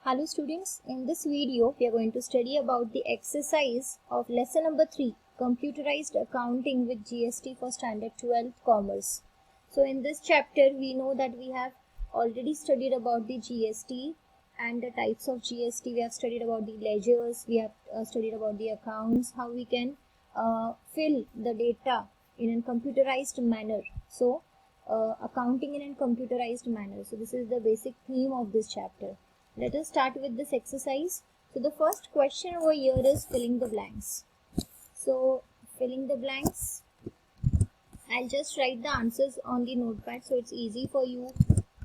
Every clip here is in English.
Hello students, in this video we are going to study about the exercise of lesson number 3, computerized accounting with GST for standard 12th commerce. So in this chapter we know that we have already studied about the GST and the types of GST. We have studied about the ledgers, we have studied about the accounts, how we can fill the data in a computerized manner. So accounting in a computerized manner. So this is the basic theme of this chapter. Let us start with this exercise. So the first question over here is filling the blanks. So filling the blanks, I'll just write the answers on the notepad so it's easy for you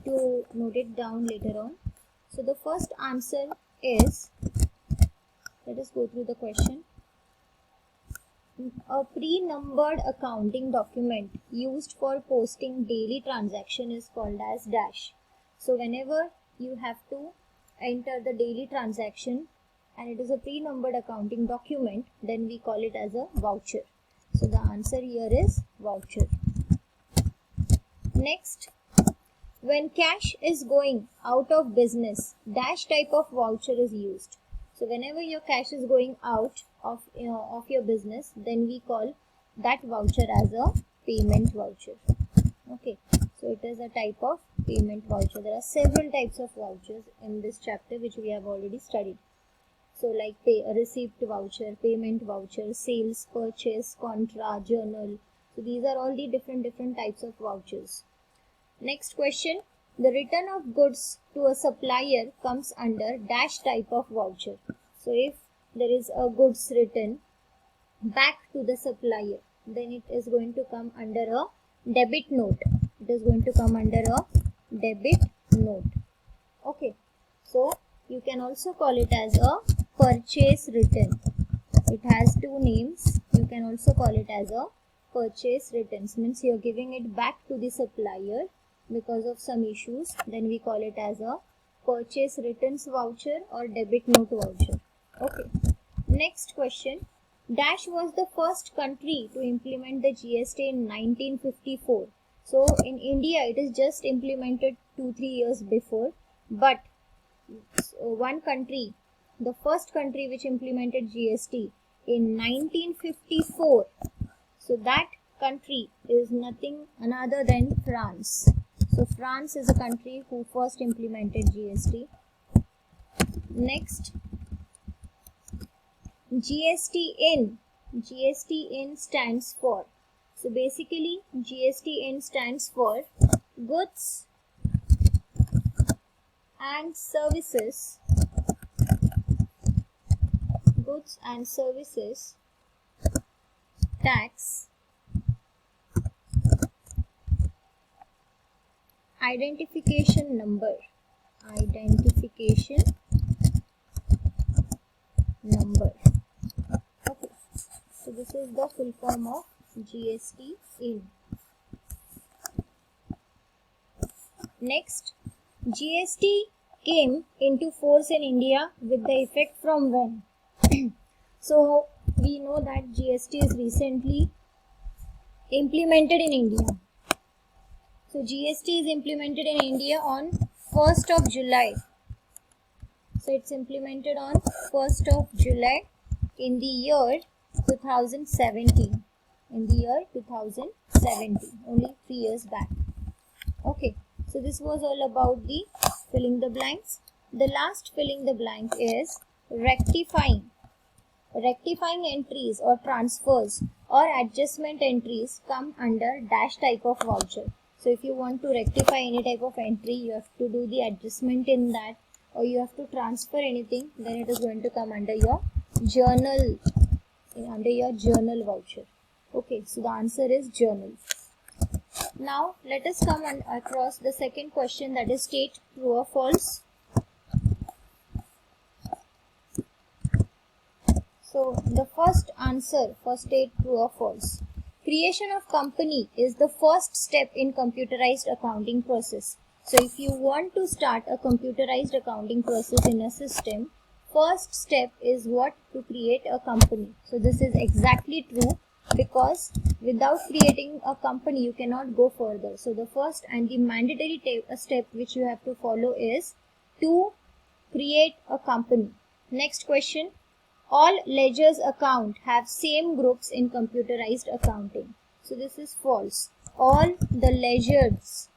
to note it down later on. So the first answer is, let us go through the question. A pre-numbered accounting document used for posting daily transaction is called as dash. So whenever you have to enter the daily transaction and it is a pre-numbered accounting document, then we call it as a voucher. So the answer here is voucher. Next, when cash is going out of business, dash type of voucher is used. So whenever your cash is going out of your business, then we call that voucher as a payment voucher. Okay, so it is a type of payment voucher. There are several types of vouchers in this chapter which we have already studied. So like receipt voucher, payment voucher, sales, purchase, contra, journal. So these are all the different types of vouchers. Next question. The return of goods to a supplier comes under dash type of voucher. So if there is a goods return back to the supplier, then it is going to come under a debit note. It is going to come under a debit note. Okay, so you can also call it as a purchase return. It has two names. You can also call it as a purchase returns, means you are giving it back to the supplier because of some issues. Then we call it as a purchase returns voucher or debit note voucher. Okay, next question. Dash was the first country to implement the GST in 1954. So in India it is just implemented 2-3 years before, but one country, the first country which implemented GST in 1954, so that country is nothing another than France. So France is a country who first implemented GST. Next, GST in stands for, so basically GST in stands for goods and services, tax, identification number. Okay, so this is the full form of GST in. Next, GST came into force in India with the effect from when? So we know that GST is recently implemented in India. So GST is implemented in India on 1st of July. So it's implemented on 1st of July in the year 2017. Only 3 years back. Okay, so this was all about the filling the blanks. The last filling the blank is rectifying. Rectifying entries or transfers or adjustment entries come under dash type of voucher. So if you want to rectify any type of entry, you have to do the adjustment in that, or you have to transfer anything, then it is going to come under your journal, voucher. Okay, so the answer is journal. Now let us come across the second question, that is state true or false. So the first answer for state true or false. Creation of company is the first step in computerized accounting process. So if you want to start a computerized accounting process in a system, first step is what? To create a company. So this is exactly true, because without creating a company you cannot go further. So the first and the mandatory step which you have to follow is to create a company. Next question. All ledgers account have same groups in computerized accounting. So this is false. All the ledgers,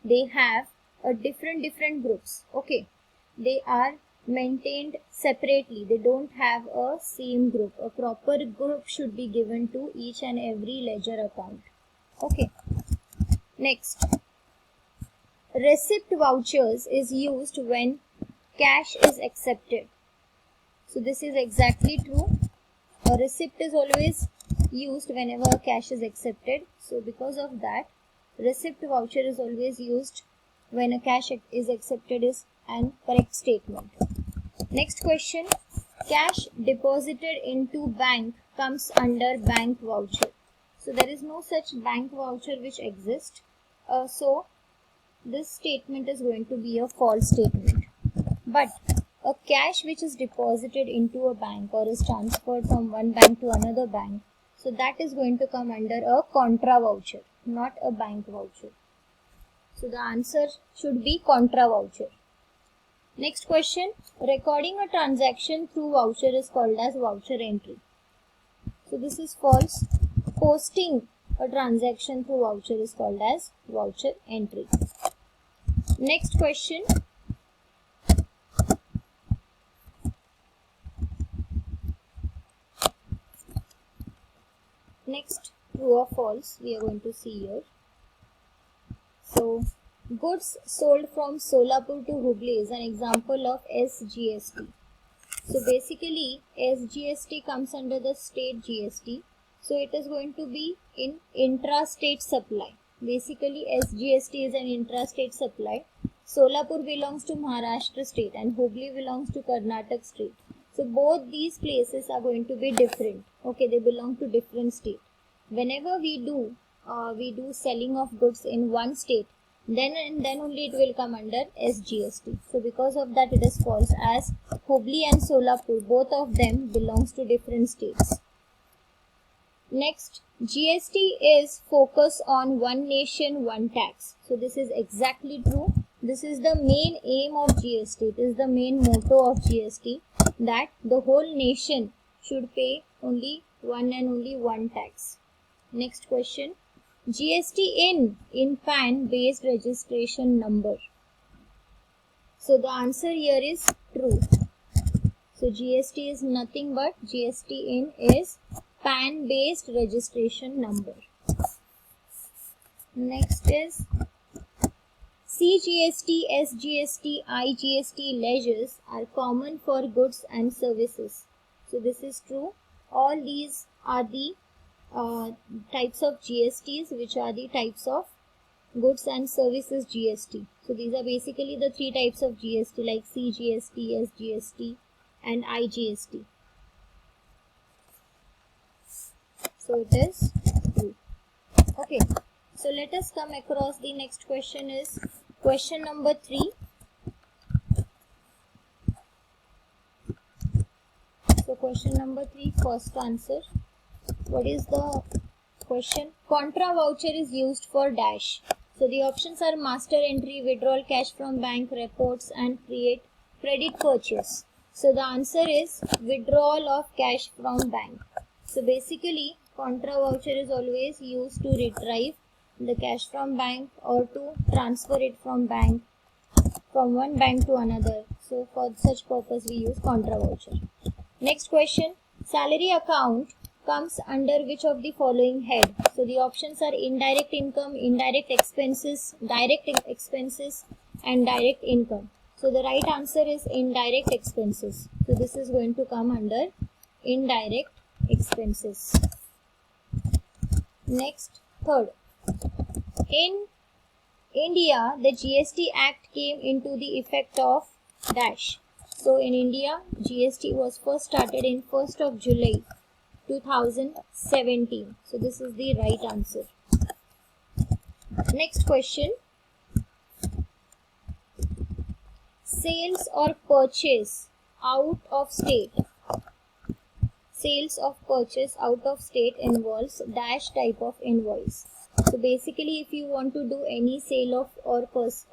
they have a different groups. Okay. They are maintained separately. They don't have a same group. A proper group should be given to each and every ledger account. Okay. Next. Receipt vouchers is used when cash is accepted. So this is exactly true. A receipt is always used whenever cash is accepted. So because of that, receipt voucher is always used when a cash is accepted is an correct statement. Next question. Cash deposited into bank comes under bank voucher. So there is no such bank voucher which exists. So this statement is going to be a false statement. But a cash which is deposited into a bank or is transferred from one bank to another bank, so that is going to come under a contra voucher, not a bank voucher. So the answer should be contra voucher. Next question. Recording a transaction through voucher is called as voucher entry. So this is false. Posting a transaction through voucher is called as voucher entry. Next question. Next, true or false, we are going to see here. So, goods sold from Solapur to Hubli is an example of SGST. So, basically, SGST comes under the state GST. So, it is going to be in intra-state supply. Basically, SGST is an intra-state supply. Solapur belongs to Maharashtra state and Hubli belongs to Karnataka state. So both these places are going to be different. Okay, they belong to different state. Whenever we do selling of goods in one state, then only it will come under SGST. So because of that, it is false, as Hubli and Solapur, both of them belongs to different states. Next, GST is focus on one nation, one tax. So this is exactly true. This is the main aim of GST. It is the main motto of GST, that the whole nation should pay only one and only one tax. Next question. GST in PAN based registration number. So the answer here is true. So GST is nothing but GST in is PAN based registration number. Next is CGST, SGST, IGST ledgers are common for goods and services. So this is true. All these are the types of GSTs, which are the types of goods and services GST. So these are basically the three types of GST, like CGST, SGST and IGST. So it is true. Okay. So let us come across the next question is question number 3. So question number 3, first answer. What is the question? Contra voucher is used for dash. So the options are master entry, withdrawal cash from bank, reports and create credit purchase. So the answer is withdrawal of cash from bank. So basically contra voucher is always used to retrieve the cash from bank or to transfer it from one bank to another. So for such purpose we use contra voucher. Next question. Salary account comes under which of the following head? So the options are indirect income, indirect expenses, direct expenses and direct income. So the right answer is indirect expenses. So this is going to come under indirect expenses. Next, third. In India, the GST Act came into the effect of dash. So in India, GST was first started in 1st of July 2017. So this is the right answer. Next question. Sales or purchase out of state. Sales of purchase out of state involves dash type of invoice. So basically, if you want to do any sale of or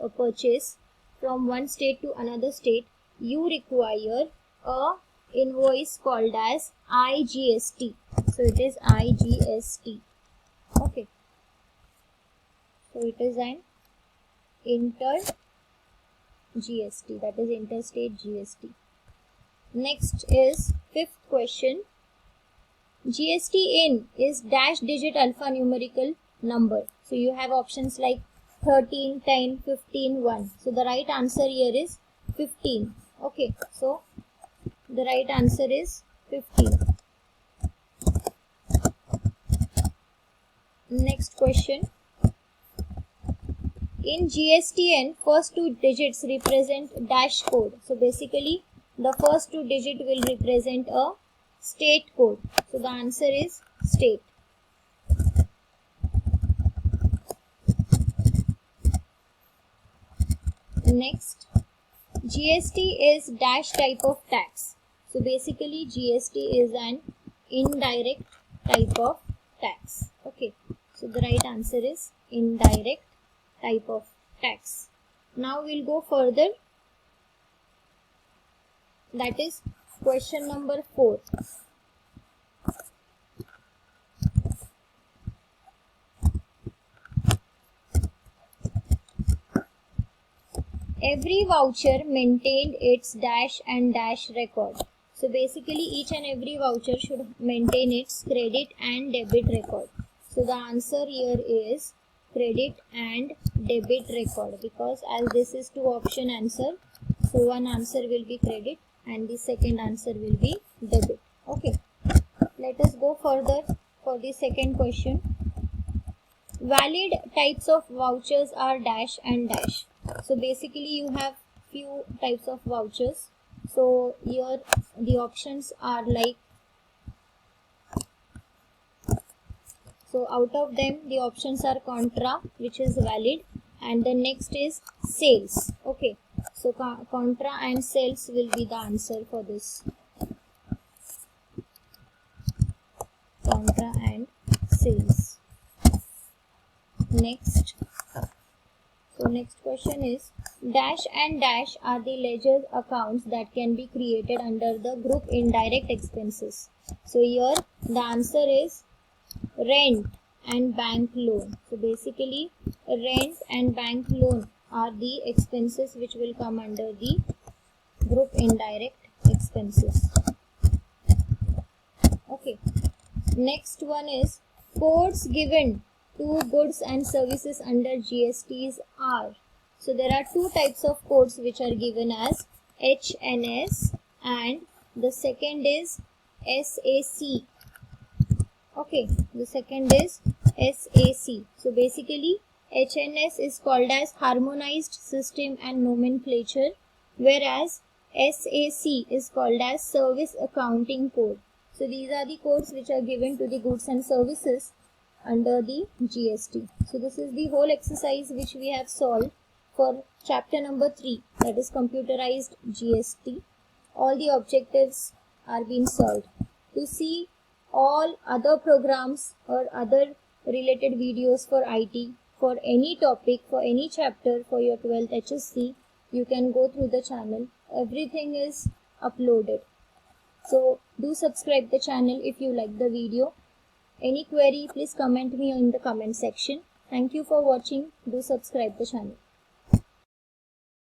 purchase from one state to another state, you require a invoice called as IGST. So it is IGST. Okay. So it is an inter GST, that is interstate GST. Next is fifth question. GST in is dash digit alphanumerical number. So you have options like 13, 10, 15, 1. So the right answer here is 15. Okay, so the right answer is 15. Next question. In GSTN, first two digits represent dash code. So basically, the first two digit will represent a state code. So the answer is state. Next, GST is dash type of tax. So basically, GST is an indirect type of tax. Okay, so the right answer is indirect type of tax. Now we'll go further. That is question number 4. Every voucher maintained its dash and dash record. So basically each and every voucher should maintain its credit and debit record. So the answer here is credit and debit record, because as this is two option answer, so one answer will be credit and the second answer will be debit. Okay, let us go further for the second question. Valid types of vouchers are dash and dash. So basically you have few types of vouchers. So here the options are like, so out of them the options are contra, which is valid, and the next is sales. Okay, so contra and sales will be the answer for this. Contra and sales. Next. So next question is, dash and dash are the ledger accounts that can be created under the group indirect expenses. So here the answer is rent and bank loan. So basically rent and bank loan are the expenses which will come under the group indirect expenses. Okay. Next one is, codes given to goods and services under GSTs are. So there are two types of codes which are given as HNS and the second is SAC. Okay, the second is SAC. So basically HNS is called as harmonized system and nomenclature, whereas SAC is called as service accounting code. So these are the codes which are given to the goods and services under the GST. So this is the whole exercise which we have solved for chapter number 3, that is computerized GST. All the objectives are being solved. To see all other programs or other related videos for IT, for any topic, for any chapter for your 12th HSC, you can go through the channel. Everything is uploaded. So do subscribe the channel if you like the video. Any query, please comment me in the comment section. Thank you for watching. Do subscribe the channel.